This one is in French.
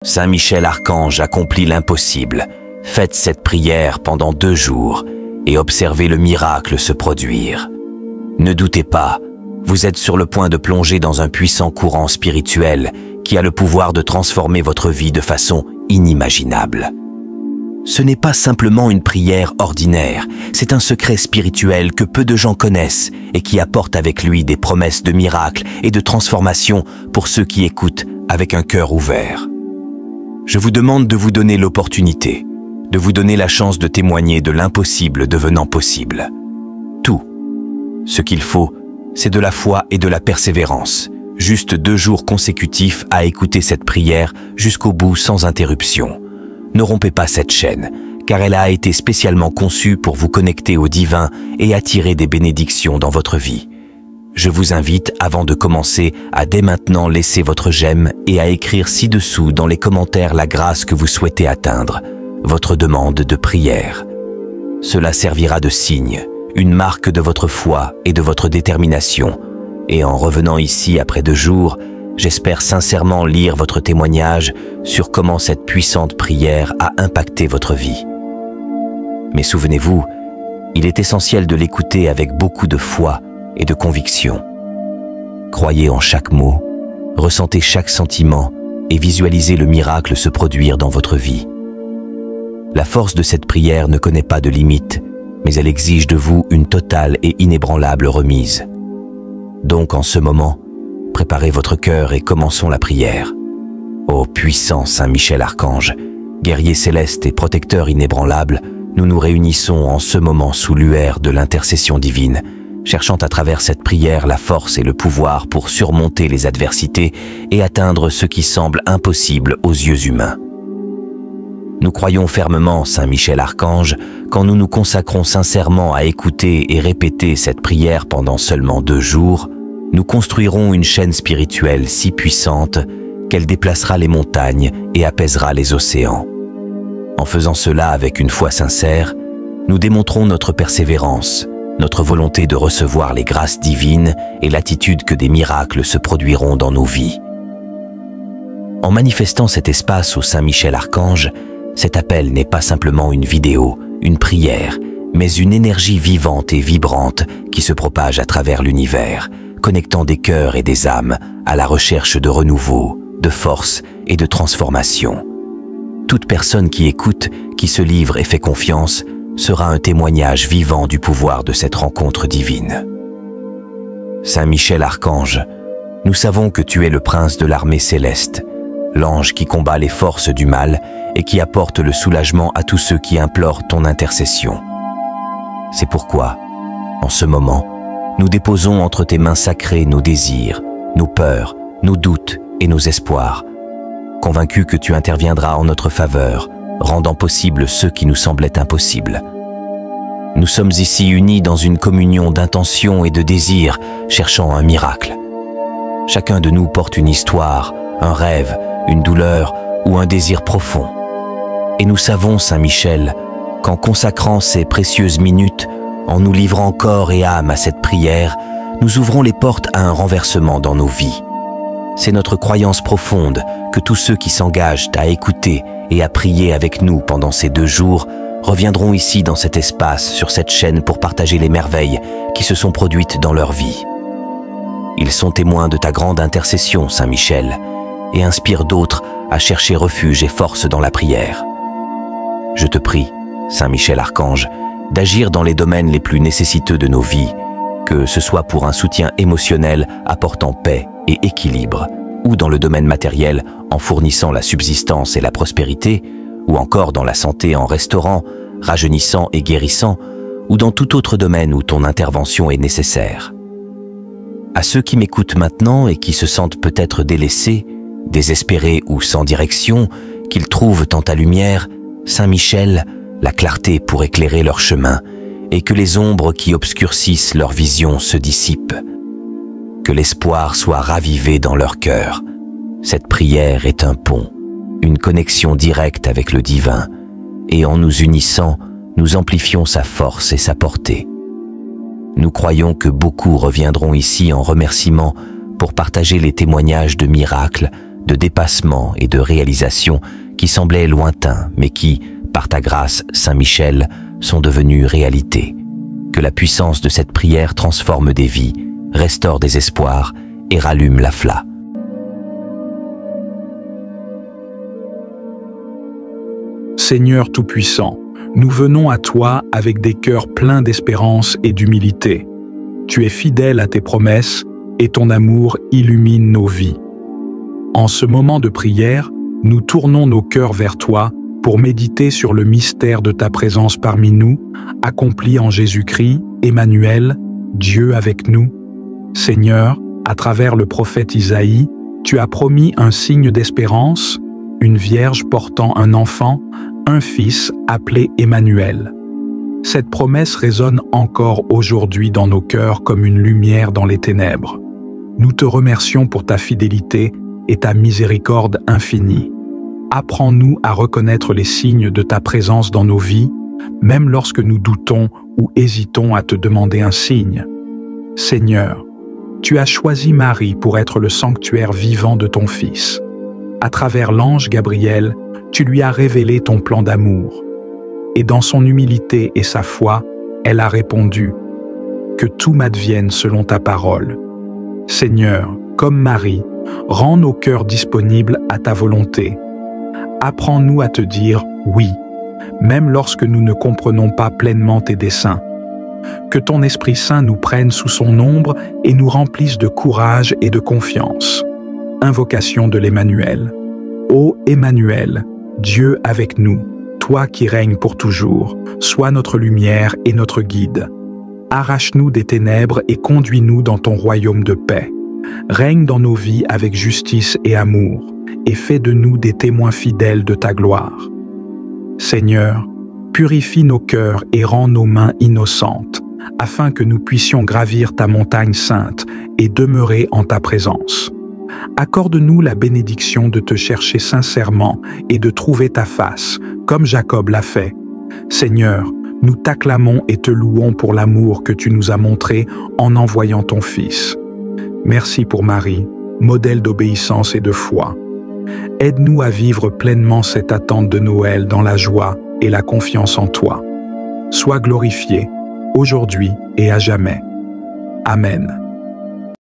Saint Michel Archange accomplit l'impossible. Faites cette prière pendant 2 jours et observez le miracle se produire. Ne doutez pas, vous êtes sur le point de plonger dans un puissant courant spirituel qui a le pouvoir de transformer votre vie de façon inimaginable. Ce n'est pas simplement une prière ordinaire, c'est un secret spirituel que peu de gens connaissent et qui apporte avec lui des promesses de miracles et de transformation pour ceux qui écoutent avec un cœur ouvert. Je vous demande de vous donner l'opportunité, de vous donner la chance de témoigner de l'impossible devenant possible. Tout. Ce qu'il faut, c'est de la foi et de la persévérance. Juste 2 jours consécutifs à écouter cette prière jusqu'au bout sans interruption. Ne rompez pas cette chaîne, car elle a été spécialement conçue pour vous connecter au divin et attirer des bénédictions dans votre vie. Je vous invite, avant de commencer, à dès maintenant laisser votre j'aime et à écrire ci-dessous dans les commentaires la grâce que vous souhaitez atteindre, votre demande de prière. Cela servira de signe, une marque de votre foi et de votre détermination. Et en revenant ici après 2 jours, j'espère sincèrement lire votre témoignage sur comment cette puissante prière a impacté votre vie. Mais souvenez-vous, il est essentiel de l'écouter avec beaucoup de foi et de conviction. Croyez en chaque mot, ressentez chaque sentiment et visualisez le miracle se produire dans votre vie. La force de cette prière ne connaît pas de limite, mais elle exige de vous une totale et inébranlable remise. Donc en ce moment, préparez votre cœur et commençons la prière. Ô puissant Saint Michel Archange, guerrier céleste et protecteur inébranlable, nous nous réunissons en ce moment sous l'uaire de l'intercession divine, cherchant à travers cette prière la force et le pouvoir pour surmonter les adversités et atteindre ce qui semble impossible aux yeux humains. Nous croyons fermement, Saint Michel Archange, quand nous nous consacrons sincèrement à écouter et répéter cette prière pendant seulement 2 jours, nous construirons une chaîne spirituelle si puissante qu'elle déplacera les montagnes et apaisera les océans. En faisant cela avec une foi sincère, nous démontrons notre persévérance, notre volonté de recevoir les grâces divines et l'attitude que des miracles se produiront dans nos vies. En manifestant cet espace au Saint Michel Archange, cet appel n'est pas simplement une vidéo, une prière, mais une énergie vivante et vibrante qui se propage à travers l'univers, connectant des cœurs et des âmes à la recherche de renouveau, de force et de transformation. Toute personne qui écoute, qui se livre et fait confiance, sera un témoignage vivant du pouvoir de cette rencontre divine. Saint Michel Archange, nous savons que tu es le prince de l'armée céleste, l'ange qui combat les forces du mal et qui apporte le soulagement à tous ceux qui implorent ton intercession. C'est pourquoi, en ce moment, nous déposons entre tes mains sacrées nos désirs, nos peurs, nos doutes et nos espoirs, convaincus que tu interviendras en notre faveur, rendant possible ceux qui nous semblaient impossibles. Nous sommes ici unis dans une communion d'intention et de désir, cherchant un miracle. Chacun de nous porte une histoire, un rêve, une douleur ou un désir profond. Et nous savons, Saint Michel, qu'en consacrant ces précieuses minutes, en nous livrant corps et âme à cette prière, nous ouvrons les portes à un renversement dans nos vies. C'est notre croyance profonde que tous ceux qui s'engagent à écouter et à prier avec nous pendant ces 2 jours reviendront ici dans cet espace, sur cette chaîne pour partager les merveilles qui se sont produites dans leur vie. Ils sont témoins de ta grande intercession, Saint Michel, et inspirent d'autres à chercher refuge et force dans la prière. Je te prie, Saint Michel Archange, d'agir dans les domaines les plus nécessiteux de nos vies, que ce soit pour un soutien émotionnel apportant paix et équilibre, ou dans le domaine matériel en fournissant la subsistance et la prospérité, ou encore dans la santé en restaurant, rajeunissant et guérissant, ou dans tout autre domaine où ton intervention est nécessaire. À ceux qui m'écoutent maintenant et qui se sentent peut-être délaissés, désespérés ou sans direction, qu'ils trouvent en ta lumière, Saint Michel, la clarté pour éclairer leur chemin, et que les ombres qui obscurcissent leur vision se dissipent. Que l'espoir soit ravivé dans leur cœur. Cette prière est un pont, une connexion directe avec le divin, et en nous unissant, nous amplifions sa force et sa portée. Nous croyons que beaucoup reviendront ici en remerciement pour partager les témoignages de miracles, de dépassement et de réalisation qui semblaient lointains, mais qui, par ta grâce, Saint Michel, sont devenus réalité. Que la puissance de cette prière transforme des vies, restaure des espoirs et rallume la flamme. Seigneur Tout-Puissant, nous venons à toi avec des cœurs pleins d'espérance et d'humilité. Tu es fidèle à tes promesses et ton amour illumine nos vies. En ce moment de prière, nous tournons nos cœurs vers toi pour méditer sur le mystère de ta présence parmi nous, accompli en Jésus-Christ, Emmanuel, Dieu avec nous. Seigneur, à travers le prophète Isaïe, tu as promis un signe d'espérance, une vierge portant un enfant, un fils appelé Emmanuel. Cette promesse résonne encore aujourd'hui dans nos cœurs comme une lumière dans les ténèbres. Nous te remercions pour ta fidélité et ta miséricorde infinie. Apprends-nous à reconnaître les signes de ta présence dans nos vies, même lorsque nous doutons ou hésitons à te demander un signe. Seigneur, tu as choisi Marie pour être le sanctuaire vivant de ton Fils. À travers l'ange Gabriel, tu lui as révélé ton plan d'amour. Et dans son humilité et sa foi, elle a répondu « Que tout m'advienne selon ta parole ». Seigneur, comme Marie, rends nos cœurs disponibles à ta volonté. Apprends-nous à te dire « oui », même lorsque nous ne comprenons pas pleinement tes desseins. Que ton Esprit Saint nous prenne sous son ombre et nous remplisse de courage et de confiance. Invocation de l'Emmanuel. Ô Emmanuel, Dieu avec nous, toi qui règnes pour toujours, sois notre lumière et notre guide. Arrache-nous des ténèbres et conduis-nous dans ton royaume de paix. Règne dans nos vies avec justice et amour, et fais de nous des témoins fidèles de ta gloire. Seigneur, purifie nos cœurs et rends nos mains innocentes, afin que nous puissions gravir ta montagne sainte et demeurer en ta présence. Accorde-nous la bénédiction de te chercher sincèrement et de trouver ta face, comme Jacob l'a fait. Seigneur, nous t'acclamons et te louons pour l'amour que tu nous as montré en envoyant ton Fils. Merci pour Marie, modèle d'obéissance et de foi. Aide-nous à vivre pleinement cette attente de Noël dans la joie et la confiance en toi. Sois glorifié, aujourd'hui et à jamais. Amen.